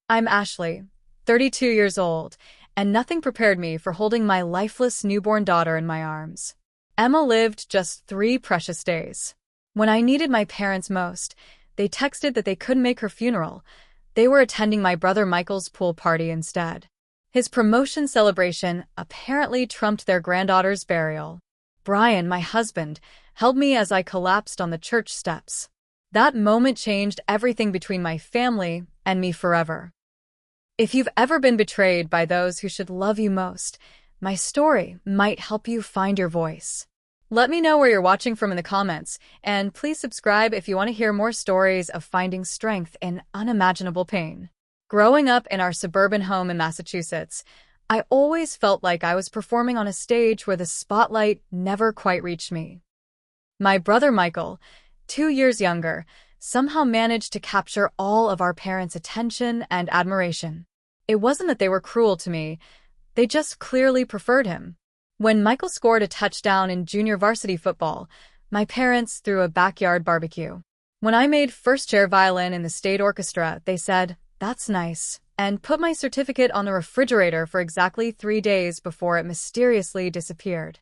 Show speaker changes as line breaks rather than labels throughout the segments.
I'm Ashley, 32 years old, and nothing prepared me for holding my lifeless newborn daughter in my arms. Emma lived just 3 precious days. When I needed my parents most, they texted that they couldn't make her funeral. They were attending my brother Michael's pool party instead. His promotion celebration apparently trumped their granddaughter's burial. Brian, my husband, held me as I collapsed on the church steps. That moment changed everything between my family and me forever. If you've ever been betrayed by those who should love you most, my story might help you find your voice. Let me know where you're watching from in the comments, and please subscribe if you want to hear more stories of finding strength in unimaginable pain. Growing up in our suburban home in Massachusetts, I always felt like I was performing on a stage where the spotlight never quite reached me. My brother Michael, 2 years younger, somehow managed to capture all of our parents' attention and admiration. It wasn't that they were cruel to me, they just clearly preferred him. When Michael scored a touchdown in junior varsity football, my parents threw a backyard barbecue. When I made first chair violin in the state orchestra, they said, "That's nice," and put my certificate on the refrigerator for exactly 3 days before it mysteriously disappeared.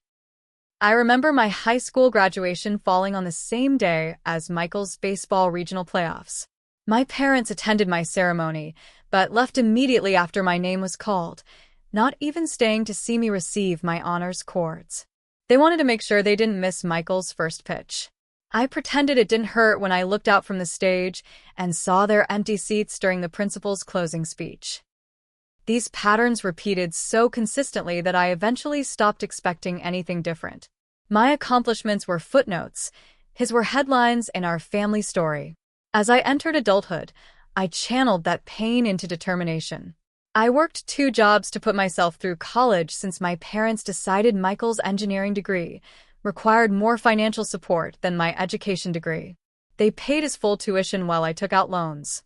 I remember my high school graduation falling on the same day as Michael's baseball regional playoffs. My parents attended my ceremony, but left immediately after my name was called, not even staying to see me receive my honors cords. They wanted to make sure they didn't miss Michael's first pitch. I pretended it didn't hurt when I looked out from the stage and saw their empty seats during the principal's closing speech. These patterns repeated so consistently that I eventually stopped expecting anything different. My accomplishments were footnotes, his were headlines in our family story. As I entered adulthood, I channeled that pain into determination. I worked 2 jobs to put myself through college since my parents decided Michael's engineering degree required more financial support than my education degree. They paid his full tuition while I took out loans.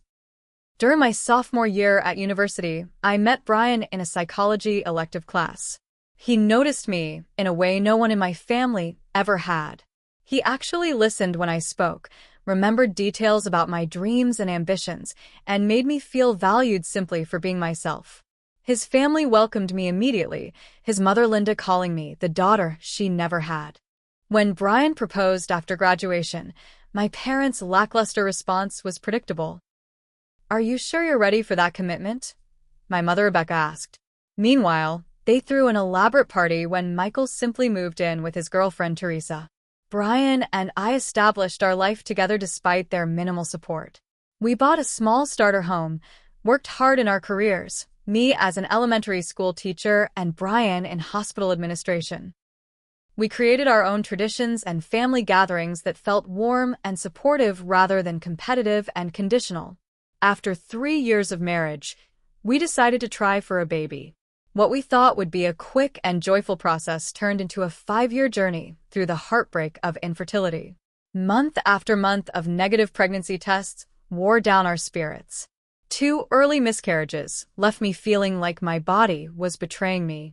During my sophomore year at university, I met Brian in a psychology elective class. He noticed me in a way no one in my family ever had. He actually listened when I spoke, remembered details about my dreams and ambitions, and made me feel valued simply for being myself. His family welcomed me immediately, his mother Linda calling me the daughter she never had. When Brian proposed after graduation, my parents' lackluster response was predictable. "Are you sure you're ready for that commitment?" my mother Rebecca asked. Meanwhile, they threw an elaborate party when Michael simply moved in with his girlfriend Teresa. Brian and I established our life together despite their minimal support. We bought a small starter home, worked hard in our careers, me as an elementary school teacher and Brian in hospital administration. We created our own traditions and family gatherings that felt warm and supportive rather than competitive and conditional. After 3 years of marriage, we decided to try for a baby. What we thought would be a quick and joyful process turned into a 5-year journey through the heartbreak of infertility. Month after month of negative pregnancy tests wore down our spirits. 2 early miscarriages left me feeling like my body was betraying me.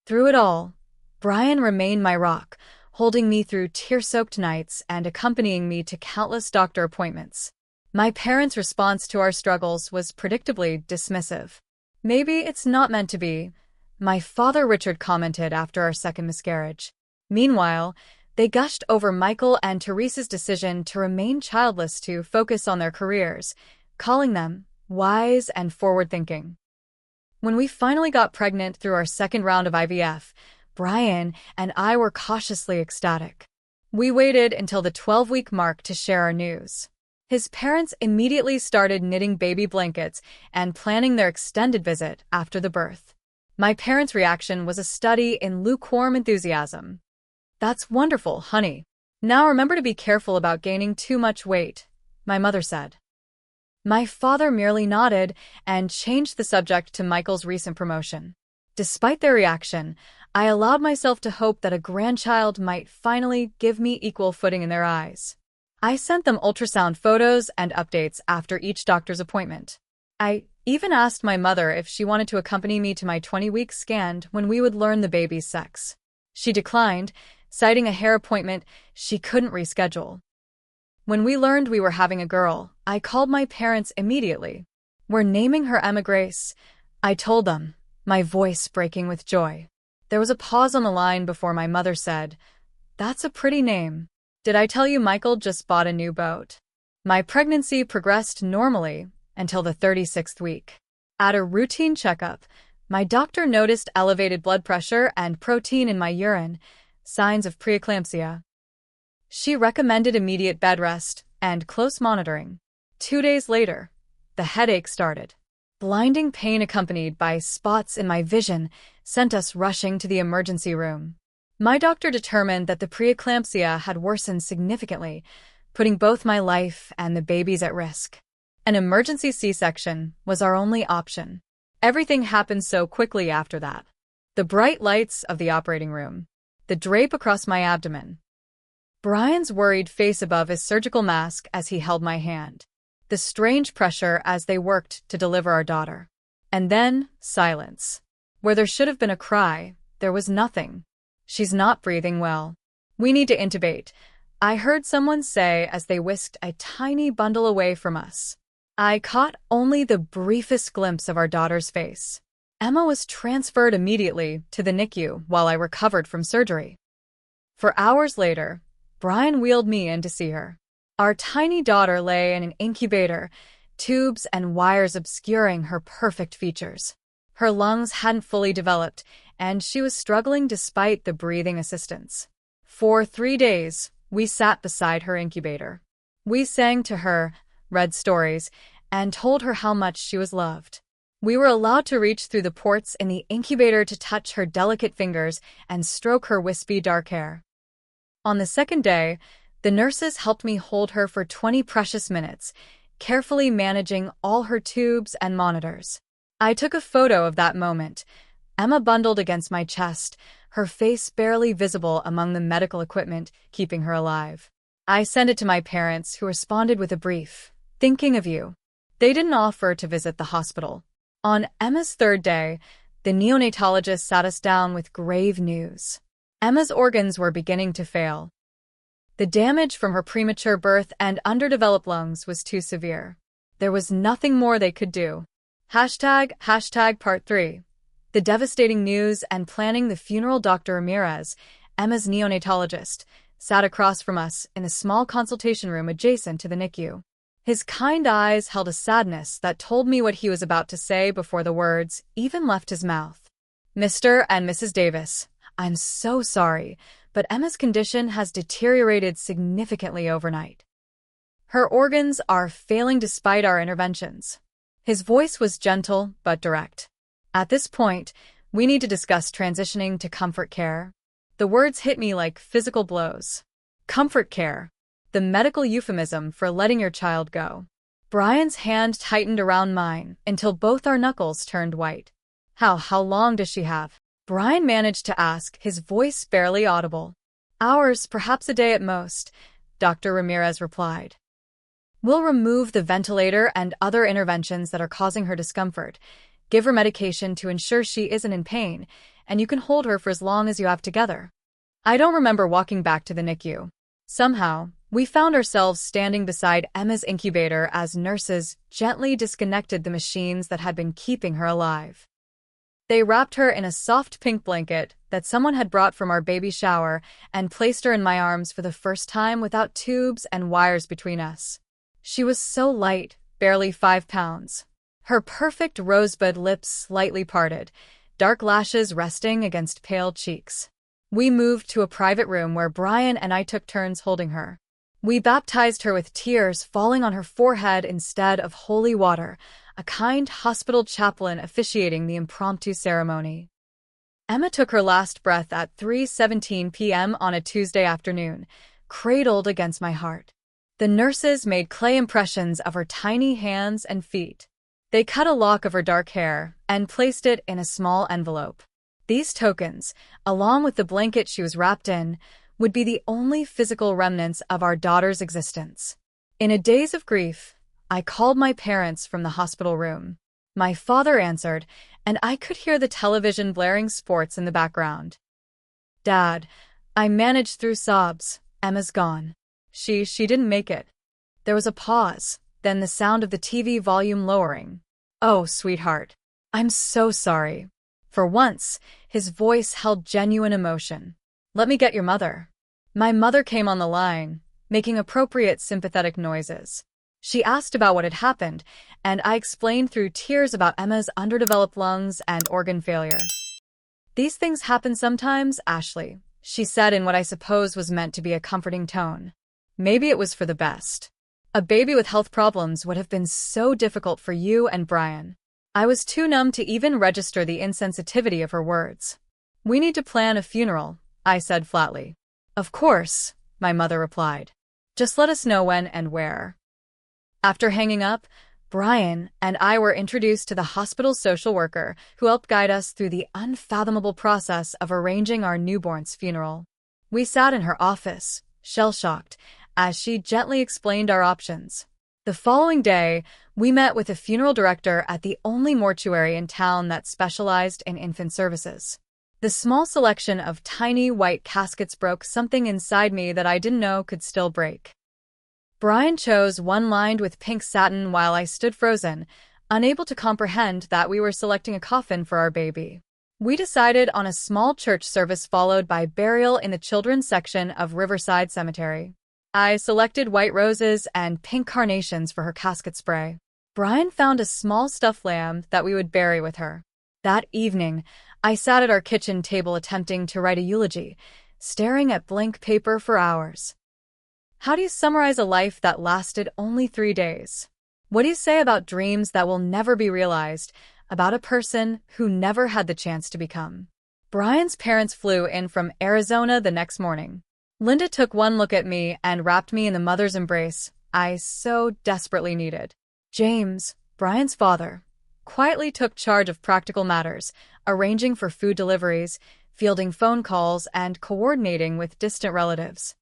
Through it all, Brian remained my rock, holding me through tear-soaked nights and accompanying me to countless doctor appointments. My parents' response to our struggles was predictably dismissive. "Maybe it's not meant to be," my father Richard commented after our second miscarriage. Meanwhile, they gushed over Michael and Teresa's decision to remain childless to focus on their careers, calling them wise and forward-thinking. When we finally got pregnant through our second round of IVF, Brian and I were cautiously ecstatic. We waited until the 12-week mark to share our news. His parents immediately started knitting baby blankets and planning their extended visit after the birth. My parents' reaction was a study in lukewarm enthusiasm. "That's wonderful, honey. Now remember to be careful about gaining too much weight," my mother said. My father merely nodded and changed the subject to Michael's recent promotion. Despite their reaction, I allowed myself to hope that a grandchild might finally give me equal footing in their eyes. I sent them ultrasound photos and updates after each doctor's appointment. I even asked my mother if she wanted to accompany me to my 20-week scan when we would learn the baby's sex. She declined, citing a hair appointment she couldn't reschedule. When we learned we were having a girl, I called my parents immediately. "We're naming her Emma Grace," I told them, my voice breaking with joy. There was a pause on the line before my mother said, "That's a pretty name. Did I tell you Michael just bought a new boat?" My pregnancy progressed normally until the 36th week. At a routine checkup, my doctor noticed elevated blood pressure and protein in my urine, signs of preeclampsia. She recommended immediate bed rest and close monitoring. 2 days later, the headache started. Blinding pain accompanied by spots in my vision sent us rushing to the emergency room. My doctor determined that the preeclampsia had worsened significantly, putting both my life and the baby's at risk. An emergency C-section was our only option. Everything happened so quickly after that. The bright lights of the operating room, the drape across my abdomen, Brian's worried face above his surgical mask as he held my hand, the strange pressure as they worked to deliver our daughter. And then, silence. Where there should have been a cry, there was nothing. "She's not breathing well. We need to intubate," I heard someone say as they whisked a tiny bundle away from us. I caught only the briefest glimpse of our daughter's face. Emma was transferred immediately to the NICU while I recovered from surgery. For hours later, Brian wheeled me in to see her. Our tiny daughter lay in an incubator, tubes and wires obscuring her perfect features. Her lungs hadn't fully developed, and she was struggling despite the breathing assistance. For 3 days, we sat beside her incubator. We sang to her, read stories, and told her how much she was loved. We were allowed to reach through the ports in the incubator to touch her delicate fingers and stroke her wispy dark hair. On the second day, the nurses helped me hold her for 20 precious minutes, carefully managing all her tubes and monitors. I took a photo of that moment, Emma bundled against my chest, her face barely visible among the medical equipment keeping her alive. I sent it to my parents, who responded with a brief, "Thinking of you." They didn't offer to visit the hospital. On Emma's 3rd day, the neonatologist sat us down with grave news. Emma's organs were beginning to fail. The damage from her premature birth and underdeveloped lungs was too severe. There was nothing more they could do. Hashtag part 3. The devastating news and planning. The funeral. Dr. Ramirez, Emma's neonatologist, sat across from us in a small consultation room adjacent to the NICU. His kind eyes held a sadness that told me what he was about to say before the words even left his mouth. "Mr. and Mrs. Davis, I'm so sorry, but Emma's condition has deteriorated significantly overnight. Her organs are failing despite our interventions." His voice was gentle but direct. "At this point, we need to discuss transitioning to comfort care." The words hit me like physical blows. Comfort care, the medical euphemism for letting your child go. Brian's hand tightened around mine until both our knuckles turned white. How long does she have?" Brian managed to ask, his voice barely audible. "Hours, perhaps a day at most," Dr. Ramirez replied. "We'll remove the ventilator and other interventions that are causing her discomfort, give her medication to ensure she isn't in pain, and you can hold her for as long as you have together." I don't remember walking back to the NICU. Somehow, we found ourselves standing beside Emma's incubator as nurses gently disconnected the machines that had been keeping her alive. They wrapped her in a soft pink blanket that someone had brought from our baby shower and placed her in my arms for the first time without tubes and wires between us. She was so light, barely 5 pounds. Her perfect rosebud lips slightly parted, dark lashes resting against pale cheeks. We moved to a private room where Brian and I took turns holding her. We baptized her with tears falling on her forehead instead of holy water, a kind hospital chaplain officiating the impromptu ceremony. Emma took her last breath at 3:17 p.m. on a Tuesday afternoon, cradled against my heart. The nurses made clay impressions of her tiny hands and feet. They cut a lock of her dark hair and placed it in a small envelope. These tokens, along with the blanket she was wrapped in, would be the only physical remnants of our daughter's existence. In a daze of grief, I called my parents from the hospital room. My father answered, and I could hear the television blaring sports in the background. "Dad," I managed through sobs, "Emma's gone. She didn't make it." There was a pause, then the sound of the TV volume lowering. "Oh, sweetheart, I'm so sorry." For once, his voice held genuine emotion. "Let me get your mother." My mother came on the line, making appropriate sympathetic noises. She asked about what had happened, and I explained through tears about Emma's underdeveloped lungs and organ failure. "These things happen sometimes, Ashley," she said in what I suppose was meant to be a comforting tone. Maybe it was for the best. A baby with health problems would have been so difficult for you and Brian. I was too numb to even register the insensitivity of her words. "We need to plan a funeral," I said flatly. "Of course," my mother replied. "Just let us know when and where." After hanging up, Brian and I were introduced to the hospital's social worker, who helped guide us through the unfathomable process of arranging our newborn's funeral. We sat in her office, shell-shocked, as she gently explained our options. The following day, we met with a funeral director at the only mortuary in town that specialized in infant services. The small selection of tiny white caskets broke something inside me that I didn't know could still break. Brian chose one lined with pink satin while I stood frozen, unable to comprehend that we were selecting a coffin for our baby. We decided on a small church service followed by burial in the children's section of Riverside Cemetery. I selected white roses and pink carnations for her casket spray. Brian found a small stuffed lamb that we would bury with her. That evening, I sat at our kitchen table attempting to write a eulogy, staring at blank paper for hours. How do you summarize a life that lasted only 3 days? What do you say about dreams that will never be realized, about a person who never had the chance to become? Brian's parents flew in from Arizona the next morning. Linda took one look at me and wrapped me in the mother's embrace I so desperately needed. James, Brian's father, quietly took charge of practical matters, arranging for food deliveries, fielding phone calls, and coordinating with distant relatives.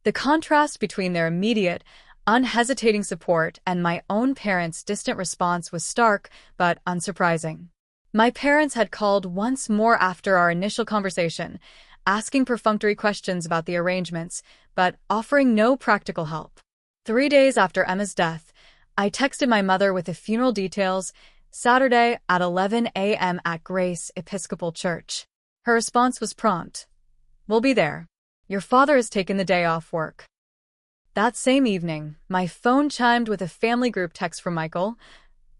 The contrast between their immediate, unhesitating support and my own parents' distant response was stark but unsurprising. My parents had called once more after our initial conversation, asking perfunctory questions about the arrangements, but offering no practical help. 3 days after Emma's death, I texted my mother with the funeral details, Saturday at 11 a.m. at Grace Episcopal Church. Her response was prompt. "We'll be there. Your father has taken the day off work." That same evening, my phone chimed with a family group text from Michael.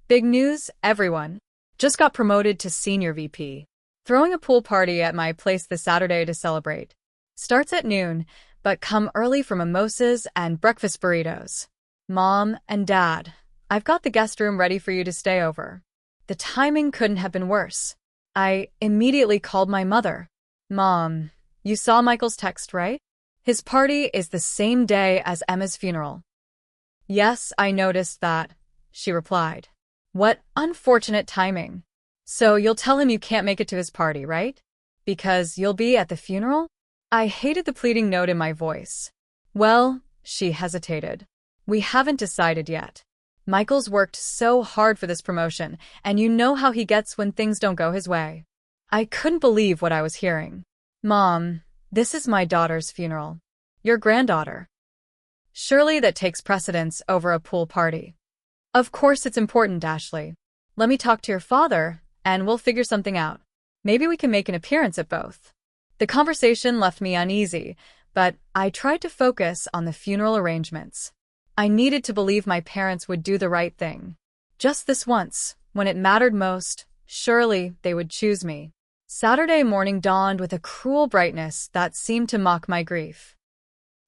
"Big news, everyone. Just got promoted to senior VP. Throwing a pool party at my place this Saturday to celebrate. Starts at noon, but come early for mimosas and breakfast burritos. Mom and Dad, I've got the guest room ready for you to stay over." The timing couldn't have been worse. I immediately called my mother. "Mom, you saw Michael's text, right? His party is the same day as Emma's funeral." "Yes, I noticed that," she replied. "What unfortunate timing. So you'll tell him you can't make it to his party, right? Because you'll be at the funeral?" I hated the pleading note in my voice. "Well," she hesitated. "We haven't decided yet. Michael's worked so hard for this promotion, and you know how he gets when things don't go his way." I couldn't believe what I was hearing. "Mom, this is my daughter's funeral. Your granddaughter. Surely that takes precedence over a pool party." "Of course it's important, Ashley. Let me talk to your father, and we'll figure something out. Maybe we can make an appearance at both." The conversation left me uneasy, but I tried to focus on the funeral arrangements. I needed to believe my parents would do the right thing. Just this once, when it mattered most, surely they would choose me. Saturday morning dawned with a cruel brightness that seemed to mock my grief.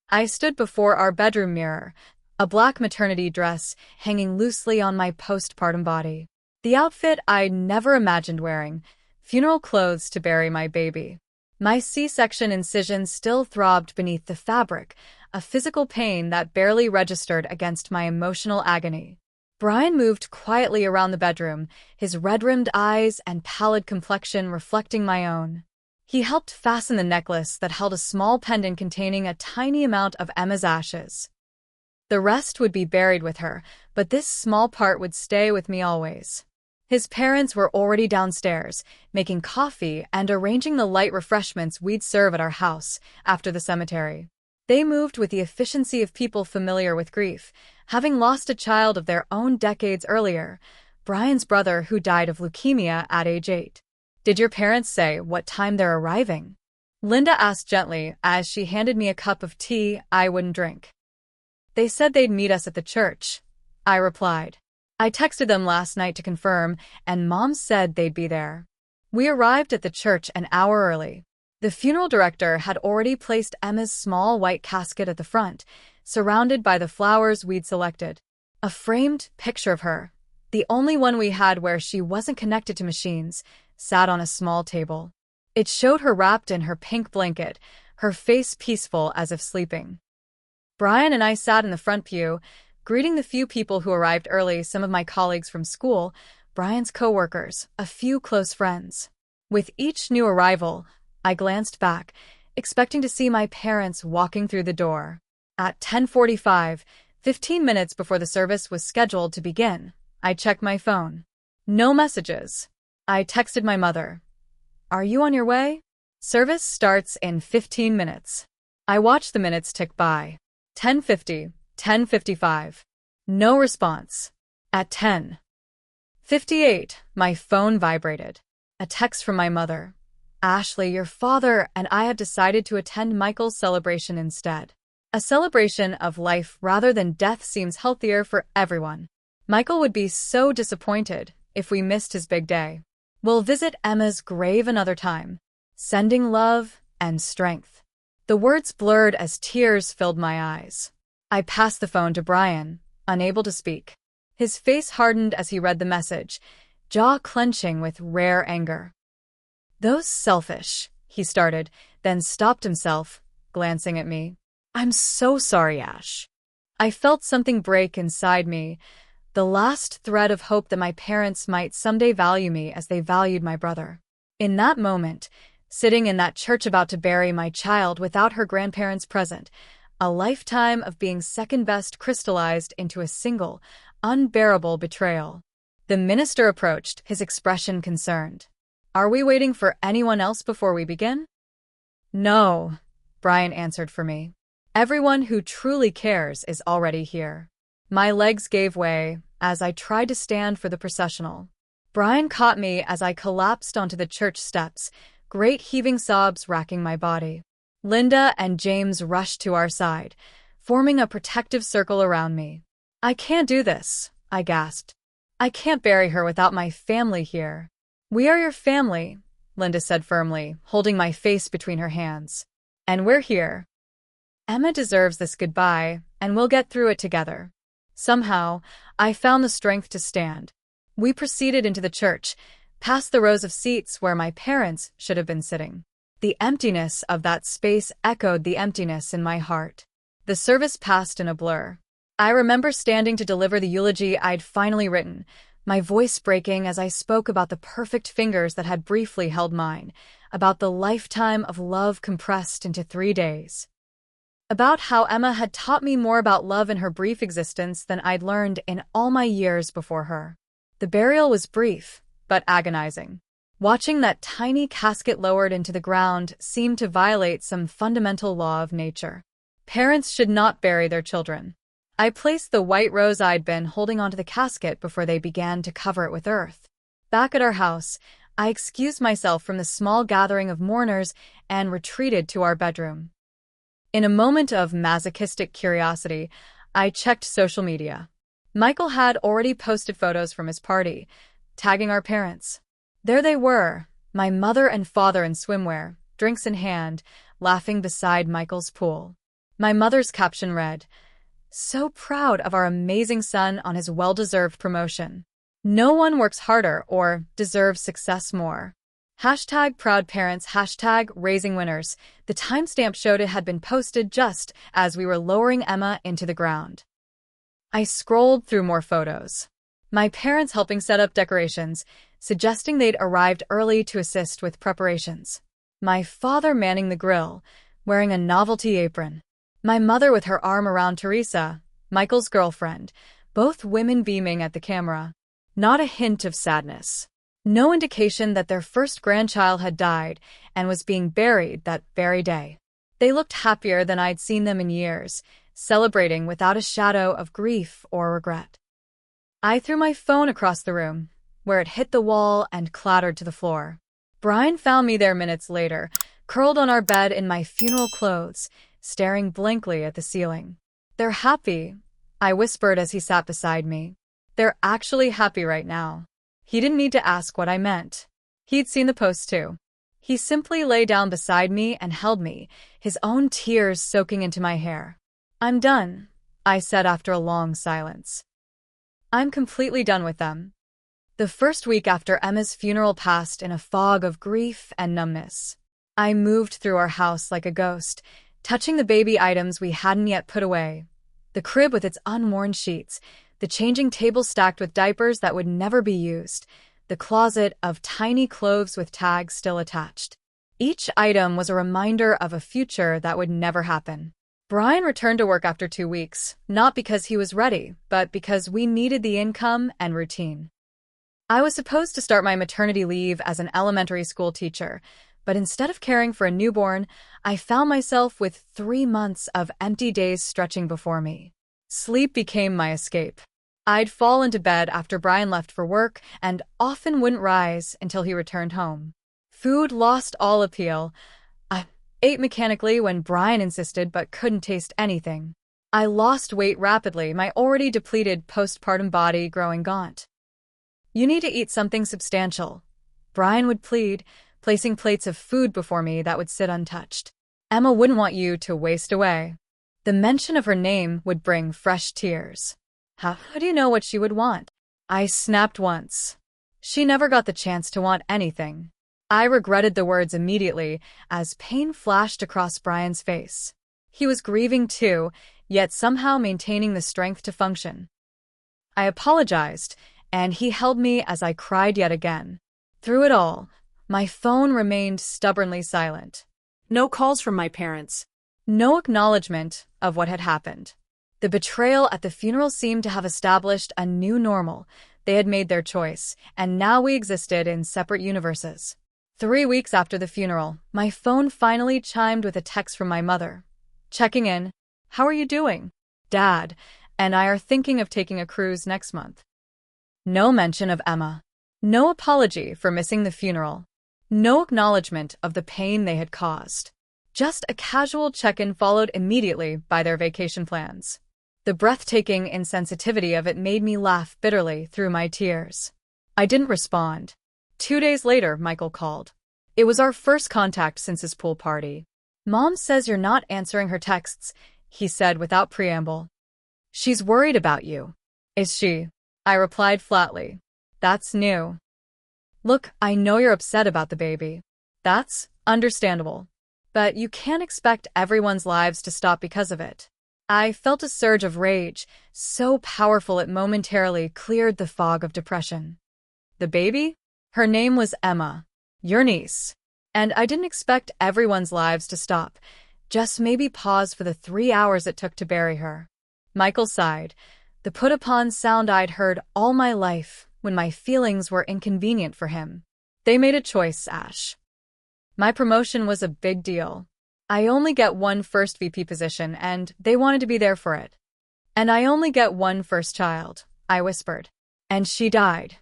I stood before our bedroom mirror, a black maternity dress hanging loosely on my postpartum body. The outfit I'd never imagined wearing, funeral clothes to bury my baby. My C-section incision still throbbed beneath the fabric, a physical pain that barely registered against my emotional agony. Brian moved quietly around the bedroom, his red-rimmed eyes and pallid complexion reflecting my own. He helped fasten the necklace that held a small pendant containing a tiny amount of Emma's ashes. The rest would be buried with her, but this small part would stay with me always. His parents were already downstairs, making coffee and arranging the light refreshments we'd serve at our house after the cemetery. They moved with the efficiency of people familiar with grief, having lost a child of their own decades earlier, Brian's brother who died of leukemia at age 8. Did your parents say what time they're arriving? Linda asked gently as she handed me a cup of tea I wouldn't drink. They said they'd meet us at the church, I replied. I texted them last night to confirm, and Mom said they'd be there. We arrived at the church an hour early. The funeral director had already placed Emma's small white casket at the front, surrounded by the flowers we'd selected. A framed picture of her, the only one we had where she wasn't connected to machines, sat on a small table. It showed her wrapped in her pink blanket, her face peaceful as if sleeping. Brian and I sat in the front pew, greeting the few people who arrived early, some of my colleagues from school, Brian's co-workers, a few close friends. With each new arrival, I glanced back, expecting to see my parents walking through the door. At 10:45, 15 minutes before the service was scheduled to begin, I checked my phone. No messages. I texted my mother. Are you on your way? Service starts in 15 minutes. I watched the minutes tick by. 10:50, 10:55. No response. At 10:58, my phone vibrated. A text from my mother. Ashley, your father and I have decided to attend Michael's celebration instead. A celebration of life rather than death seems healthier for everyone. Michael would be so disappointed if we missed his big day. We'll visit Emma's grave another time. Sending love and strength. The words blurred as tears filled my eyes. I passed the phone to Brian, unable to speak. His face hardened as he read the message, jaw clenching with rare anger. Those selfish, he started, then stopped himself, glancing at me. I'm so sorry, Ash. I felt something break inside me, the last thread of hope that my parents might someday value me as they valued my brother. In that moment, sitting in that church about to bury my child without her grandparents present, a lifetime of being second best crystallized into a single, unbearable betrayal. The minister approached, his expression concerned. Are we waiting for anyone else before we begin? No, Brian answered for me. Everyone who truly cares is already here. My legs gave way as I tried to stand for the processional. Brian caught me as I collapsed onto the church steps, great heaving sobs racking my body. Linda and James rushed to our side, forming a protective circle around me. I can't do this, I gasped. I can't bury her without my family here. We are your family, Linda said firmly, holding my face between her hands. And we're here. Emma deserves this goodbye, and we'll get through it together. Somehow, I found the strength to stand. We proceeded into the church, past the rows of seats where my parents should have been sitting. The emptiness of that space echoed the emptiness in my heart. The service passed in a blur. I remember standing to deliver the eulogy I'd finally written, my voice breaking as I spoke about the perfect fingers that had briefly held mine, about the lifetime of love compressed into 3 days. About how Emma had taught me more about love in her brief existence than I'd learned in all my years before her. The burial was brief, but agonizing. Watching that tiny casket lowered into the ground seemed to violate some fundamental law of nature. Parents should not bury their children. I placed the white rose I'd been holding onto the casket before they began to cover it with earth. Back at our house, I excused myself from the small gathering of mourners and retreated to our bedroom. In a moment of masochistic curiosity, I checked social media. Michael had already posted photos from his party, tagging our parents. There they were, my mother and father in swimwear, drinks in hand, laughing beside Michael's pool. My mother's caption read, "So proud of our amazing son on his well-deserved promotion. No one works harder or deserves success more. #ProudParents, #RaisingWinners. The timestamp showed it had been posted just as we were lowering Emma into the ground. I scrolled through more photos. My parents helping set up decorations, suggesting they'd arrived early to assist with preparations. My father manning the grill, wearing a novelty apron. My mother with her arm around Teresa, Michael's girlfriend, both women beaming at the camera. Not a hint of sadness. No indication that their first grandchild had died and was being buried that very day. They looked happier than I'd seen them in years, celebrating without a shadow of grief or regret. I threw my phone across the room, where it hit the wall and clattered to the floor. Brian found me there minutes later, curled on our bed in my funeral clothes, staring blankly at the ceiling. "They're happy," I whispered as he sat beside me. "They're actually happy right now." He didn't need to ask what I meant. He'd seen the post too. He simply lay down beside me and held me, his own tears soaking into my hair. "I'm done," I said after a long silence. "I'm completely done with them." The first week after Emma's funeral passed in a fog of grief and numbness. I moved through our house like a ghost, touching the baby items we hadn't yet put away. The crib with its unworn sheets, the changing table stacked with diapers that would never be used, the closet of tiny clothes with tags still attached. Each item was a reminder of a future that would never happen. Brian returned to work after 2 weeks, not because he was ready, but because we needed the income and routine. I was supposed to start my maternity leave as an elementary school teacher, but instead of caring for a newborn, I found myself with 3 months of empty days stretching before me. Sleep became my escape. I'd fall into bed after Brian left for work and often wouldn't rise until he returned home. Food lost all appeal. I ate mechanically when Brian insisted but couldn't taste anything. I lost weight rapidly, my already depleted postpartum body growing gaunt. "You need to eat something substantial," Brian would plead, placing plates of food before me that would sit untouched. "Emma wouldn't want you to waste away." The mention of her name would bring fresh tears. How do you know what she would want?" I snapped once. She never got the chance to want anything. I regretted the words immediately as pain flashed across Brian's face. He was grieving too, yet somehow maintaining the strength to function. I apologized, and he held me as I cried yet again. Through it all, my phone remained stubbornly silent.
No calls from my parents.
No acknowledgement of what had happened. The betrayal at the funeral seemed to have established a new normal. They had made their choice, and now we existed in separate universes. 3 weeks after the funeral, my phone finally chimed with a text from my mother. Checking in. "How are you doing? Dad and I are thinking of taking a cruise next month." No mention of Emma. No apology for missing the funeral. No acknowledgement of the pain they had caused. Just a casual check-in followed immediately by their vacation plans. The breathtaking insensitivity of it made me laugh bitterly through my tears. I didn't respond. 2 days later, Michael called. It was our first contact since his pool party. "Mom says you're not answering her texts," he said without preamble. "She's worried about you." "Is she?" I replied flatly. "That's new." "Look, I know you're upset about the baby. That's understandable. But you can't expect everyone's lives to stop because of it." I felt a surge of rage, so powerful it momentarily cleared the fog of depression. The baby? Her name was Emma, your niece. And I didn't expect everyone's lives to stop, just maybe pause for the 3 hours it took to bury her. Michael sighed, the put-upon sound I'd heard all my life when my feelings were inconvenient for him. "They made a choice, Ash. My promotion was a big deal. I only get one first VP position, and they wanted to be there for it. And I only get one first child," I whispered. "And she died."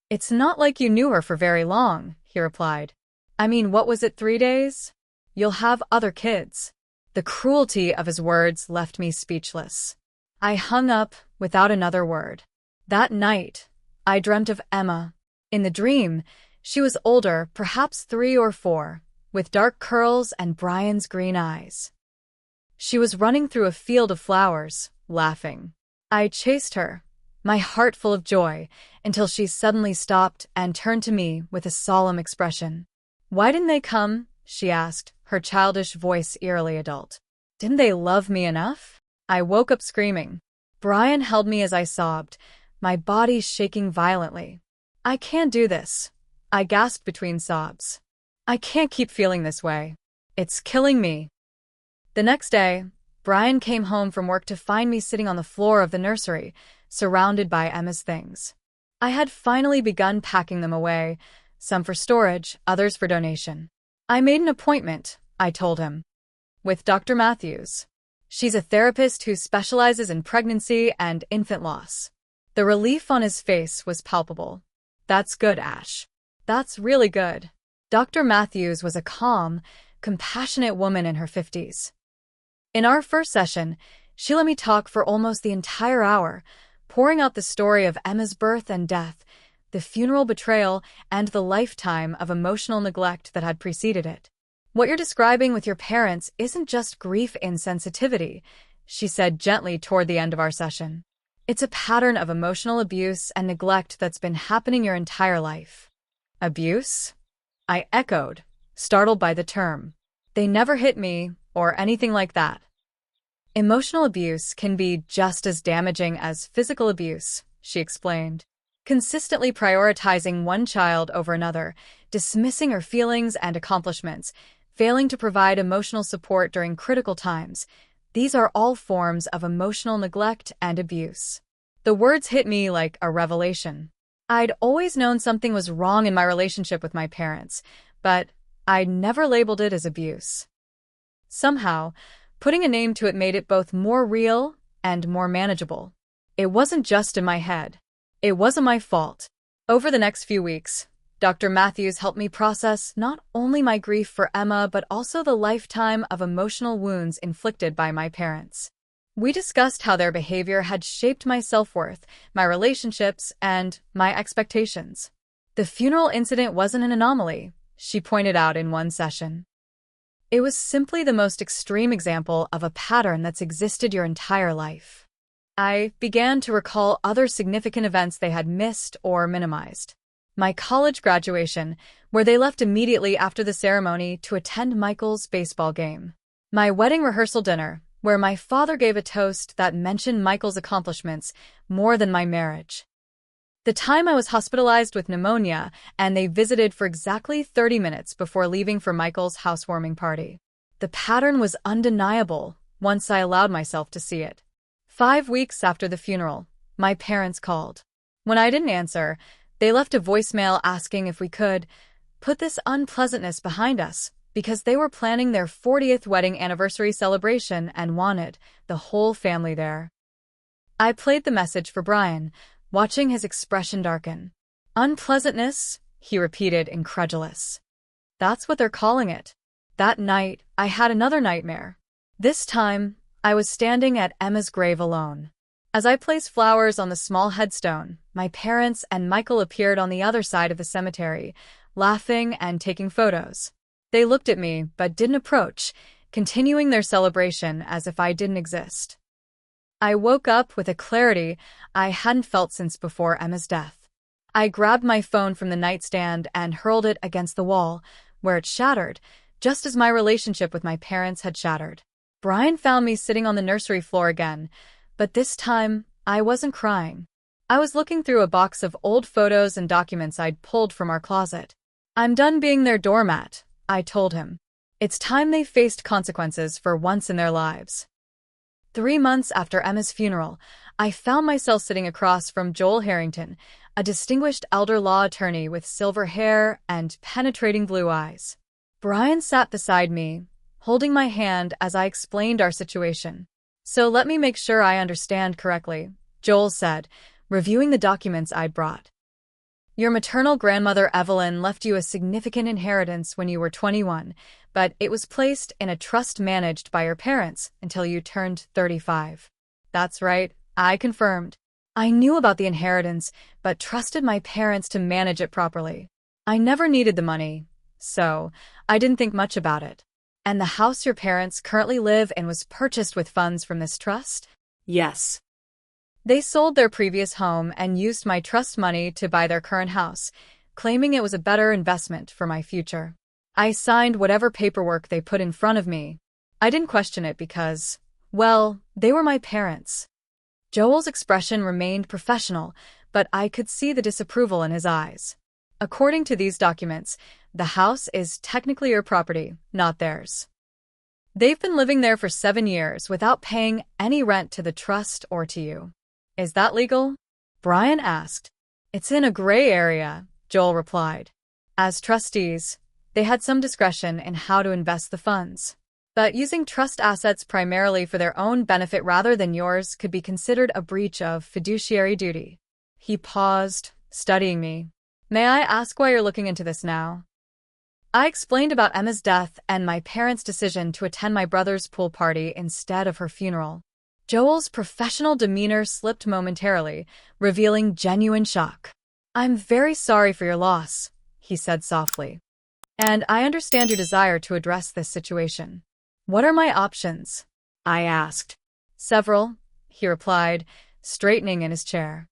"It's not like you knew her for very long," he replied. "I mean, what was it, 3 days? You'll have other kids." The cruelty of his words left me speechless. I hung up without another word. That night, I dreamt of Emma. In the dream, she was older, perhaps 3 or 4, with dark curls and Brian's green eyes. She was running through a field of flowers, laughing. I chased her, my heart full of joy, until she suddenly stopped and turned to me with a solemn expression. "Why didn't they come?" she asked, her childish voice eerily adult. "Didn't they love me enough?" I woke up screaming. Brian held me as I sobbed, my body shaking violently. "I can't do this," I gasped between sobs. "I can't keep feeling this way. It's killing me." The next day, Brian came home from work to find me sitting on the floor of the nursery, surrounded by Emma's things. I had finally begun packing them away, some for storage, others for donation. "I made an appointment," I told him, "with Dr. Matthews. She's a therapist who specializes in pregnancy and infant loss." The relief on his face was palpable. That's good, Ash. That's really good. Dr. Matthews was a calm, compassionate woman in her 50s. In our first session, she let me talk for almost the entire hour, pouring out the story of Emma's birth and death, the funeral betrayal, and the lifetime of emotional neglect that had preceded it. What you're describing with your parents isn't just grief insensitivity, she said gently toward the end of our session. It's a pattern of emotional abuse and neglect that's been happening your entire life. Abuse? I echoed, startled by the term. They never hit me, or anything like that. Emotional abuse can be just as damaging as physical abuse, she explained. Consistently prioritizing one child over another, dismissing her feelings and accomplishments, failing to provide emotional support during critical times, these are all forms of emotional neglect and abuse. The words hit me like a revelation. I'd always known something was wrong in my relationship with my parents, but I'd never labeled it as abuse. Somehow, putting a name to it made it both more real and more manageable. It wasn't just in my head. It wasn't my fault. Over the next few weeks, Dr. Matthews helped me process not only my grief for Emma, but also the lifetime of emotional wounds inflicted by my parents. We discussed how their behavior had shaped my self-worth, my relationships, and my expectations. The funeral incident wasn't an anomaly, she pointed out in one session. It was simply the most extreme example of a pattern that's existed your entire life. I began to recall other significant events they had missed or minimized. My college graduation, where they left immediately after the ceremony to attend Michael's baseball game. My wedding rehearsal dinner, where my father gave a toast that mentioned Michael's accomplishments more than my marriage. The time I was hospitalized with pneumonia, and they visited for exactly 30 minutes before leaving for Michael's housewarming party. The pattern was undeniable once I allowed myself to see it. 5 weeks after the funeral, my parents called. When I didn't answer, they left a voicemail asking if we could put this unpleasantness behind us, because they were planning their 40th wedding anniversary celebration and wanted the whole family there. I played the message for Brian, watching his expression darken. Unpleasantness, he repeated, incredulous. That's what they're calling it. That night, I had another nightmare. This time, I was standing at Emma's grave alone. As I placed flowers on the small headstone, my parents and Michael appeared on the other side of the cemetery, laughing and taking photos. They looked at me, but didn't approach, continuing their celebration as if I didn't exist. I woke up with a clarity I hadn't felt since before Emma's death. I grabbed my phone from the nightstand and hurled it against the wall, where it shattered, just as my relationship with my parents had shattered. Brian found me sitting on the nursery floor again, but this time, I wasn't crying. I was looking through a box of old photos and documents I'd pulled from our closet. I'm done being their doormat, I told him. It's time they faced consequences for once in their lives. 3 months after Emma's funeral, I found myself sitting across from Joel Harrington, a distinguished elder law attorney with silver hair and penetrating blue eyes. Brian sat beside me, holding my hand as I explained our situation. So let me make sure I understand correctly, Joel said, reviewing the documents I'd brought. Your maternal grandmother Evelyn left you a significant inheritance when you were 21, but it was placed in a trust managed by your parents until you turned 35. That's right, I confirmed. I knew about the inheritance, but trusted my parents to manage it properly. I never needed the money, so I didn't think much about it. And the house your parents currently live in was purchased with funds from this trust?
Yes.
They sold their previous home and used my trust money to buy their current house, claiming it was a better investment for my future. I signed whatever paperwork they put in front of me. I didn't question it because, well, they were my parents. Joel's expression remained professional, but I could see the disapproval in his eyes. According to these documents, the house is technically your property, not theirs. They've been living there for 7 years without paying any rent to the trust or to you. Is that legal? Brian asked. It's in a gray area, Joel replied. As trustees, they had some discretion in how to invest the funds. But using trust assets primarily for their own benefit rather than yours could be considered a breach of fiduciary duty. He paused, studying me. May I ask why you're looking into this now? I explained about Emma's death and my parents' decision to attend my brother's pool party instead of her funeral. Joel's professional demeanor slipped momentarily, revealing genuine shock. I'm very sorry for your loss, he said softly. And I understand your desire to address this situation. What are my options? I asked. Several, he replied, straightening in his chair.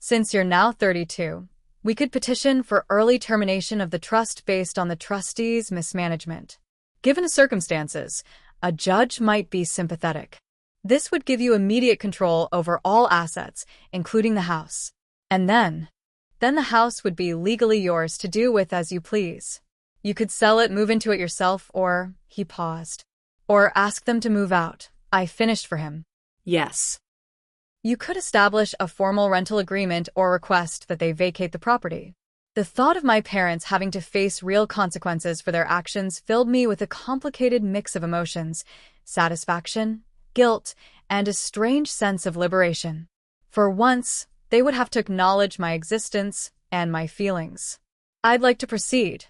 Since you're now 32, we could petition for early termination of the trust based on the trustee's mismanagement. Given the circumstances, a judge might be sympathetic. This would give you immediate control over all assets, including the house. And then the house would be legally yours to do with as you please. You could sell it, move into it yourself, or, he paused, or ask them to move out. I finished for him.
Yes.
You could establish a formal rental agreement or request that they vacate the property. The thought of my parents having to face real consequences for their actions filled me with a complicated mix of emotions, satisfaction, guilt, and a strange sense of liberation. For once, they would have to acknowledge my existence and my feelings. I'd like to proceed,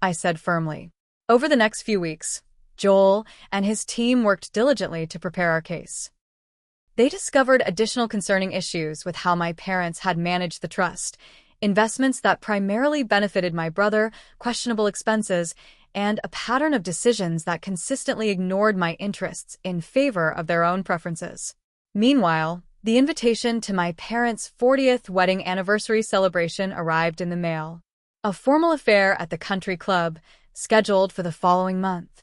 I said firmly. Over the next few weeks, Joel and his team worked diligently to prepare our case. They discovered additional concerning issues with how my parents had managed the trust, investments that primarily benefited my brother, questionable expenses, and a pattern of decisions that consistently ignored my interests in favor of their own preferences. Meanwhile, the invitation to my parents' 40th wedding anniversary celebration arrived in the mail. A formal affair at the country club, scheduled for the following month.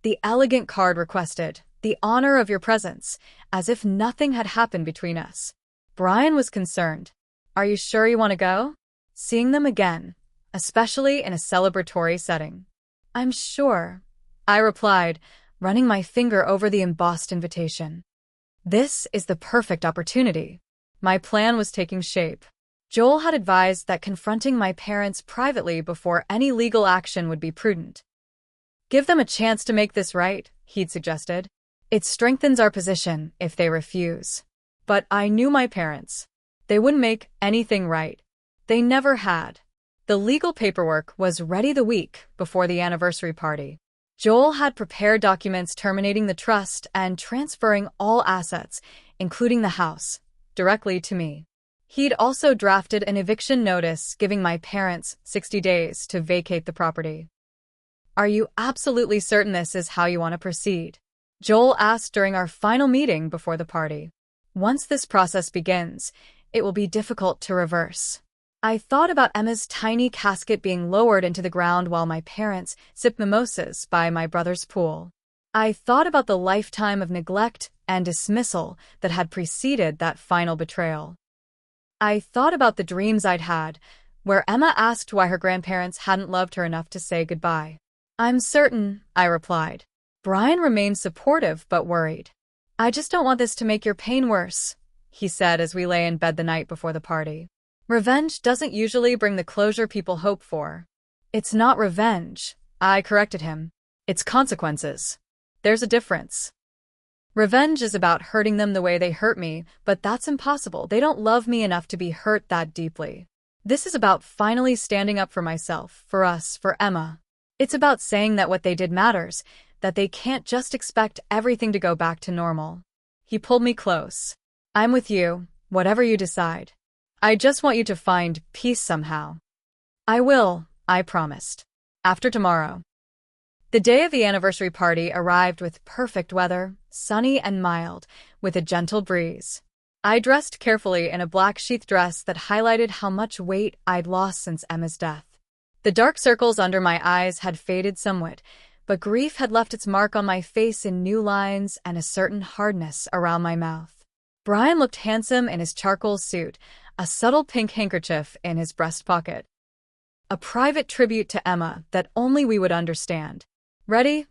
The elegant card requested, "The honor of your presence," as if nothing had happened between us. Brian was concerned. Are you sure you want to go? Seeing them again, especially in a celebratory setting. I'm sure, I replied, running my finger over the embossed invitation. This is the perfect opportunity. My plan was taking shape. Joel had advised that confronting my parents privately before any legal action would be prudent. Give them a chance to make this right, he'd suggested. It strengthens our position if they refuse. But I knew my parents. They wouldn't make anything right. They never had. The legal paperwork was ready the week before the anniversary party. Joel had prepared documents terminating the trust and transferring all assets, including the house, directly to me. He'd also drafted an eviction notice giving my parents 60 days to vacate the property. Are you absolutely certain this is how you want to proceed? Joel asked during our final meeting before the party. Once this process begins, it will be difficult to reverse. I thought about Emma's tiny casket being lowered into the ground while my parents sipped mimosas by my brother's pool. I thought about the lifetime of neglect and dismissal that had preceded that final betrayal. I thought about the dreams I'd had, where Emma asked why her grandparents hadn't loved her enough to say goodbye. I'm certain, I replied. Brian remained supportive but worried. I just don't want this to make your pain worse, he said as we lay in bed the night before the party. Revenge doesn't usually bring the closure people hope for. It's not revenge, I corrected him. It's consequences. There's a difference. Revenge is about hurting them the way they hurt me, but that's impossible. They don't love me enough to be hurt that deeply. This is about finally standing up for myself, for us, for Emma. It's about saying that what they did matters, that they can't just expect everything to go back to normal. He pulled me close. I'm with you, whatever you decide. I just want you to find peace somehow. I will, I promised. After tomorrow. The day of the anniversary party arrived with perfect weather, sunny and mild, with a gentle breeze. I dressed carefully in a black sheath dress that highlighted how much weight I'd lost since Emma's death. The dark circles under my eyes had faded somewhat, but grief had left its mark on my face in new lines and a certain hardness around my mouth. Brian looked handsome in his charcoal suit, a subtle pink handkerchief in his breast pocket. A private tribute to Emma that only we would understand. Ready?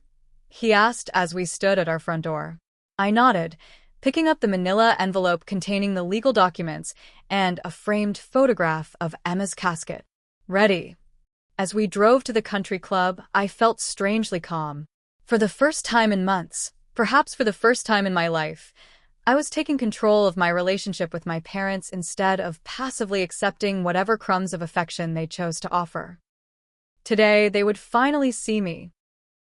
He asked as we stood at our front door. I nodded, picking up the manila envelope containing the legal documents and a framed photograph of Emma's casket. Ready. As we drove to the country club, I felt strangely calm. For the first time in months, perhaps for the first time in my life, I was taking control of my relationship with my parents instead of passively accepting whatever crumbs of affection they chose to offer. Today, they would finally see me.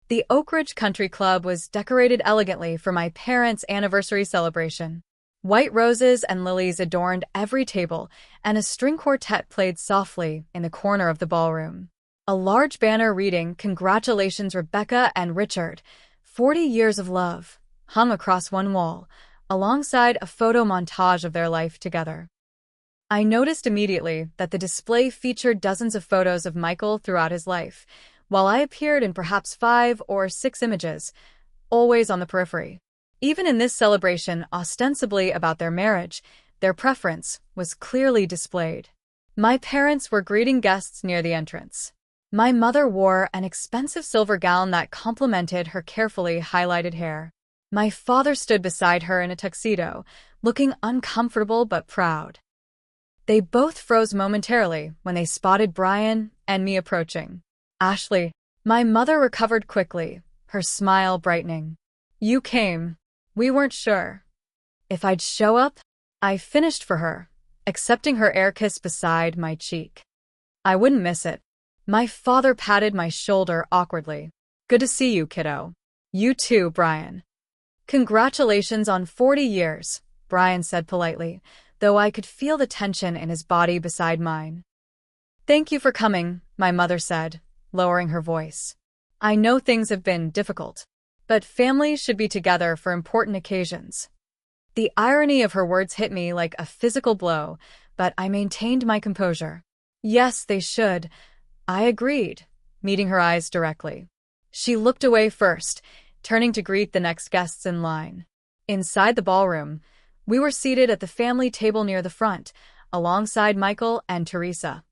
The Oak Ridge Country Club was decorated elegantly for my parents' anniversary celebration. White roses and lilies adorned every table, and a string quartet played softly in the corner of the ballroom. A large banner reading, "Congratulations, Rebecca and Richard, 40 years of love," hung across one wall, alongside a photo montage of their life together. I noticed immediately that the display featured dozens of photos of Michael throughout his life, while I appeared in perhaps 5 or 6 images, always on the periphery. Even in this celebration, ostensibly about their marriage, their preference was clearly displayed. My parents were greeting guests near the entrance. My mother wore an expensive silver gown that complemented her carefully highlighted hair. My father stood beside her in a tuxedo, looking uncomfortable but proud. They both froze momentarily when they spotted Brian and me approaching. "Ashley," my mother recovered quickly, her smile brightening. "You came. We weren't sure if I'd show up." I finished for her, accepting her air kiss beside my cheek. "I wouldn't miss it." My father patted my shoulder awkwardly. "Good to see you, kiddo." "You too, Brian." "Congratulations on 40 years, Brian said politely, though I could feel the tension in his body beside mine. "Thank you for coming," my mother said, lowering her voice. "I know things have been difficult, but families should be together for important occasions." The irony of her words hit me like a physical blow, but I maintained my composure. "Yes, they should," I agreed, meeting her eyes directly. She looked away first, turning to greet the next guests in line. Inside the ballroom, we were seated at the family table near the front, alongside Michael and Teresa.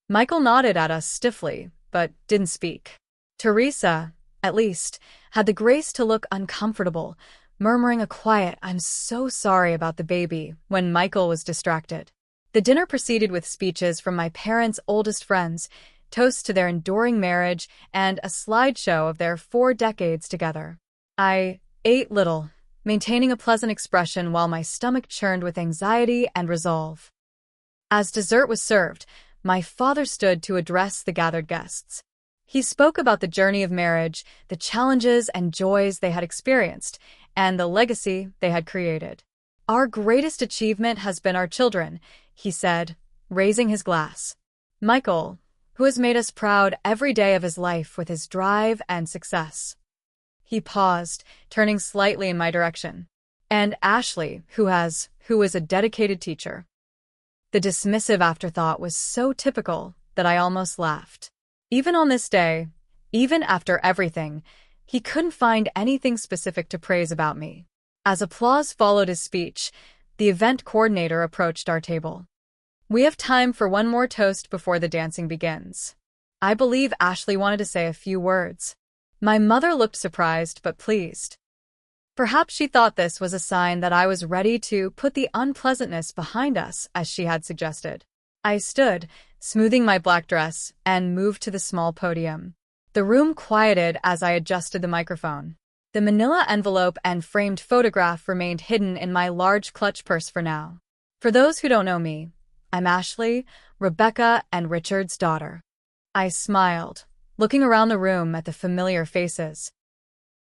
Michael nodded at us stiffly, but didn't speak. Teresa, at least, had the grace to look uncomfortable, murmuring a quiet "I'm so sorry about the baby" when Michael was distracted. The dinner proceeded with speeches from my parents' oldest friends, toasts to their enduring marriage, and a slideshow of their 4 decades together. I ate little, maintaining a pleasant expression while my stomach churned with anxiety and resolve. As dessert was served, my father stood to address the gathered guests. He spoke about the journey of marriage, the challenges and joys they had experienced, and the legacy they had created. "Our greatest achievement has been our children," he said, raising his glass. "Michael, who has made us proud every day of his life with his drive and success." He paused, turning slightly in my direction. "And Ashley, who is a dedicated teacher." The dismissive afterthought was so typical that I almost laughed. Even on this day, even after everything, he couldn't find anything specific to praise about me. As applause followed his speech, the event coordinator approached our table. "We have time for one more toast before the dancing begins." I believe Ashley wanted to say a few words. My mother looked surprised but pleased. Perhaps she thought this was a sign that I was ready to put the unpleasantness behind us, as she had suggested. I stood, smoothing my black dress, and moved to the small podium. The room quieted as I adjusted the microphone. The manila envelope and framed photograph remained hidden in my large clutch purse for now. For those who don't know me, I'm Ashley, Rebecca and Richard's daughter. I smiled, looking around the room at the familiar faces.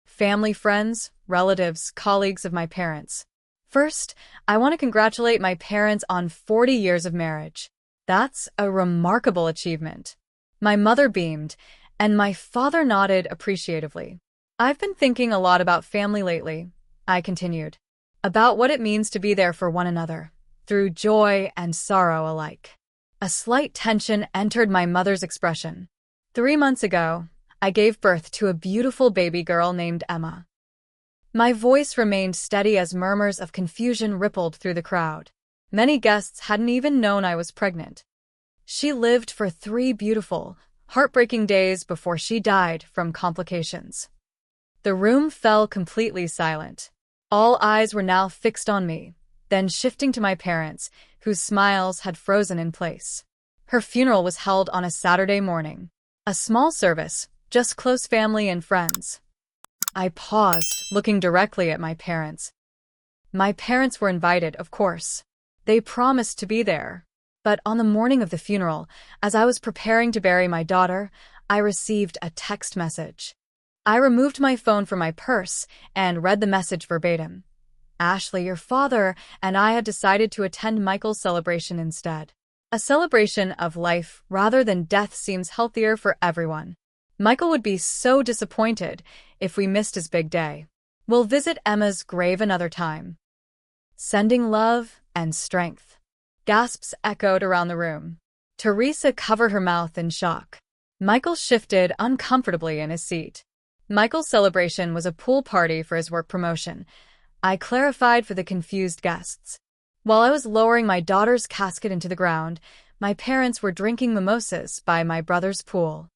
Family, friends, relatives, colleagues of my parents. First, I want to congratulate my parents on 40 years of marriage. That's a remarkable achievement. My mother beamed, and my father nodded appreciatively. I've been thinking a lot about family lately, I continued. About what it means to be there for one another, through joy and sorrow alike. A slight tension entered my mother's expression. 3 months ago, I gave birth to a beautiful baby girl named Emma. My voice remained steady as murmurs of confusion rippled through the crowd. Many guests hadn't even known I was pregnant. She lived for 3 beautiful, heartbreaking days before she died from complications. The room fell completely silent. All eyes were now fixed on me, then shifting to my parents, whose smiles had frozen in place. Her funeral was held on a Saturday morning. A small service, just close family and friends. I paused, looking directly at my parents. My parents were invited, of course. They promised to be there. But on the morning of the funeral, as I was preparing to bury my daughter, I received a text message. I removed my phone from my purse and read the message verbatim. Ashley, your father and I had decided to attend Michael's celebration instead. A celebration of life rather than death seems healthier for everyone. Michael would be so disappointed if we missed his big day. We'll visit Emma's grave another time. Sending love and strength. Gasps echoed around the room. Teresa covered her mouth in shock. Michael shifted uncomfortably in his seat. Michael's celebration was a pool party for his work promotion. I clarified for the confused guests. While I was lowering my daughter's casket into the ground, my parents were drinking mimosas by my brother's pool.